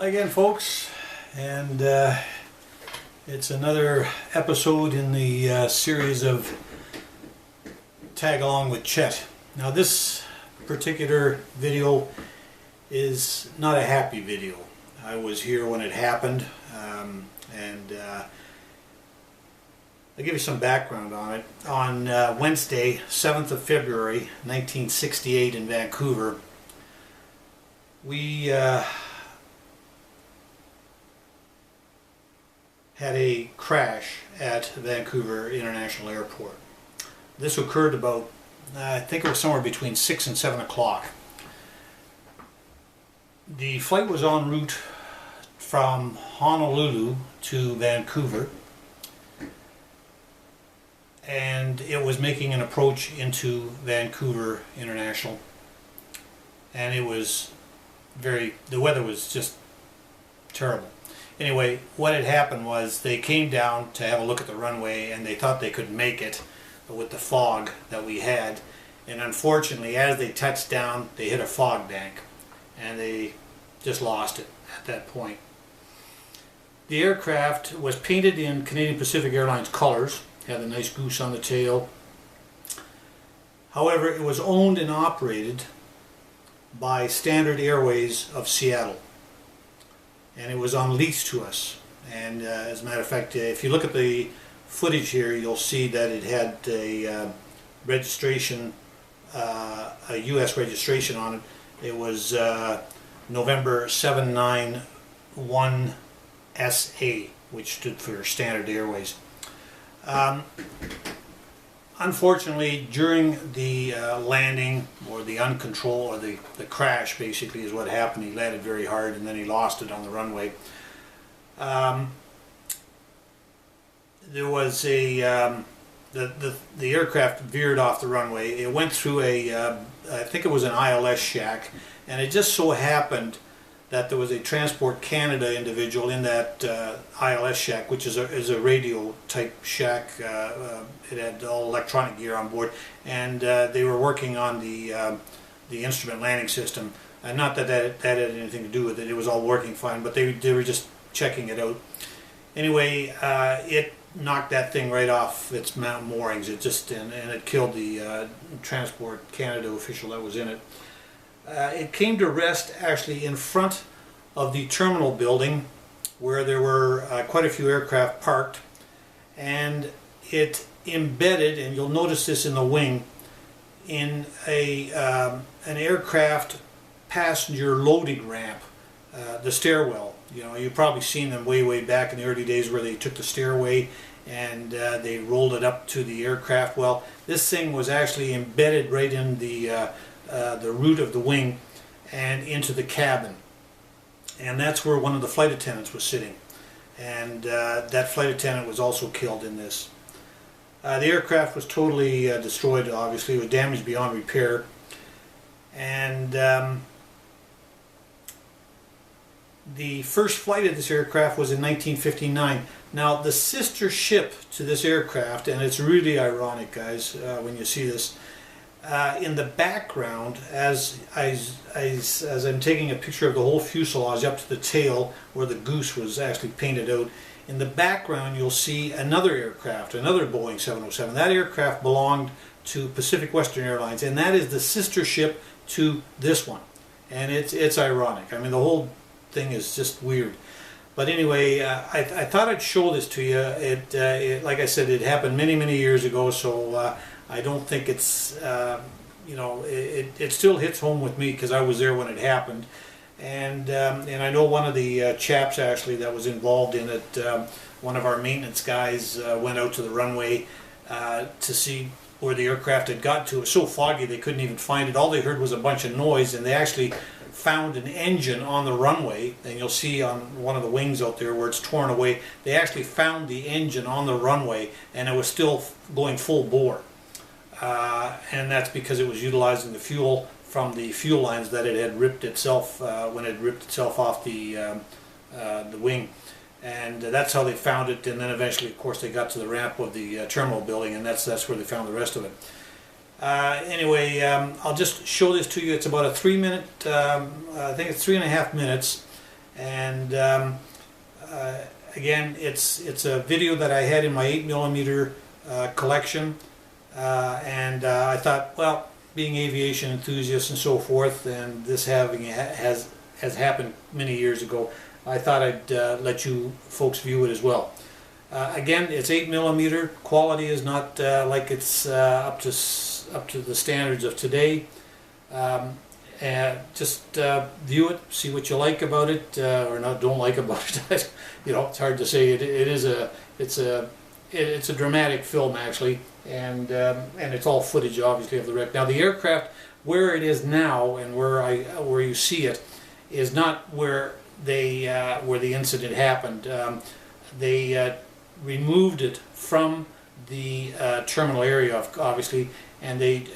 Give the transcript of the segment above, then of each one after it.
Hi again, folks, and it's another episode in the series of Tag Along with Chet. Now, this particular video is not a happy video. I was here when it happened, and I'll give you some background on it. On Wednesday, 7th of February, 1968 in Vancouver, we had a crash at Vancouver International Airport. This occurred about, I think it was somewhere between 6 and 7 o'clock. The flight was en route from Honolulu to Vancouver, and it was making an approach into Vancouver International, and it was the weather was just terrible. Anyway, what had happened was they came down to have a look at the runway, and they thought they could make it with the fog that we had, and unfortunately as they touched down they hit a fog bank and they just lost it at that point. The aircraft was painted in Canadian Pacific Airlines colors, had a nice goose on the tail. However, it was owned and operated by Standard Airways of Seattle, and it was on lease to us. And as a matter of fact, if you look at the footage here, you'll see that it had a registration, a U.S. registration on it. It was November 791 SA, which stood for Standard Airways. Unfortunately, during the landing, or the uncontrolled, or the crash basically is what happened. He landed very hard and then he lost it on the runway. There was the aircraft veered off the runway. It went through I think it was an ILS shack, and it just so happened that there was a Transport Canada individual in that ILS shack, which is a radio type shack. It had all electronic gear on board, and they were working on the instrument landing system. And not that had anything to do with it. It was all working fine, but they were just checking it out. Anyway, it knocked that thing right off its moorings. It just and it killed the Transport Canada official that was in it. It came to rest actually in front of the terminal building, where there were quite a few aircraft parked, and it embedded, and you'll notice this in the wing, in an aircraft passenger loading ramp, the stairwell. You know, you've probably seen them way back in the early days where they took the stairway and they rolled it up to the aircraft. Well, this thing was actually embedded right in the root of the wing and into the cabin, and that's where one of the flight attendants was sitting, and that flight attendant was also killed in this. The aircraft was totally destroyed. Obviously, it was damaged beyond repair, and the first flight of this aircraft was in 1959. Now, the sister ship to this aircraft, and it's really ironic, guys, when you see this, in the background, as I'm taking a picture of the whole fuselage up to the tail where the goose was actually painted out, in the background you'll see another aircraft, another Boeing 707. That aircraft belonged to Pacific Western Airlines, and that is the sister ship to this one. And it's ironic. I mean, the whole thing is just weird. But anyway, I thought I'd show this to you. It like I said, it happened many years ago, so I don't think it's, you know, it still hits home with me because I was there when it happened. And I know one of the chaps actually that was involved in it, one of our maintenance guys went out to the runway to see where the aircraft had got to. It was so foggy they couldn't even find it. All they heard was a bunch of noise, and they actually found an engine on the runway, and you'll see on one of the wings out there where it's torn away, they actually found the engine on the runway, and it was still going full bore. And that's because it was utilizing the fuel from the fuel lines that it had ripped itself when it ripped itself off the wing, and that's how they found it. And then eventually, of course, they got to the ramp of the terminal building, and that's where they found the rest of it. Anyway, I'll just show this to you. It's about a 3 minute, I think it's 3.5 minutes, And again, it's a video that I had in my 8mm collection, and I thought, well, being aviation enthusiasts and so forth, and this has happened many years ago, I thought I'd let you folks view it as well. Again, it's 8mm. Quality is not like it's up to the standards of today. Just view it, see what you like about it, or not don't like about it. You know, it's hard to say. It's a dramatic film actually, and it's all footage obviously of the wreck. Now the aircraft, where it is now and where you see it, is not where the incident happened. They removed it from the terminal area, obviously, and they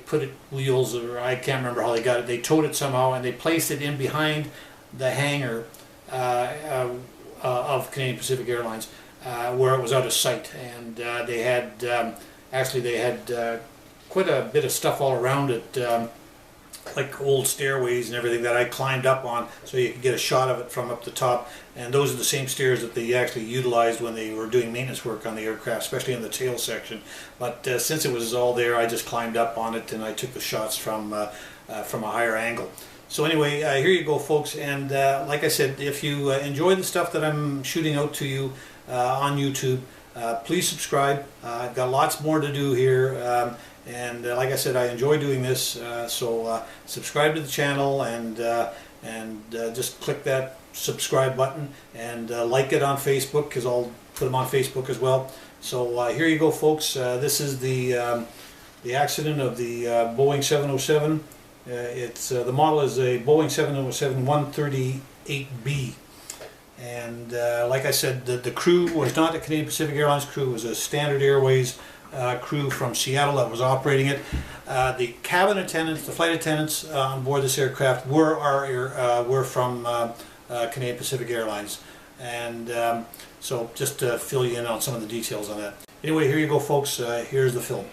put it wheels, or I can't remember how they got it. They towed it somehow and they placed it in behind the hangar of Canadian Pacific Airlines, where it was out of sight. And they had quite a bit of stuff all around it, like old stairways and everything that I climbed up on so you could get a shot of it from up the top. And those are the same stairs that they actually utilized when they were doing maintenance work on the aircraft, especially in the tail section. But since it was all there, I just climbed up on it and I took the shots from a higher angle. So anyway, here you go, folks. And like I said, if you enjoy the stuff that I'm shooting out to you on YouTube, please subscribe. I've got lots more to do here. And like I said, I enjoy doing this, so subscribe to the channel and just click that subscribe button, and like it on Facebook, because I'll put them on Facebook as well. So here you go, folks. This is the accident of the Boeing 707. The model is a Boeing 707-138B. And like I said, the crew was not a Canadian Pacific Airlines crew. It was a Standard Airways crew from Seattle that was operating it. The cabin attendants, the flight attendants on board this aircraft were from Canadian Pacific Airlines. And so just to fill you in on some of the details on that. Anyway, here you go, folks. Here's the film.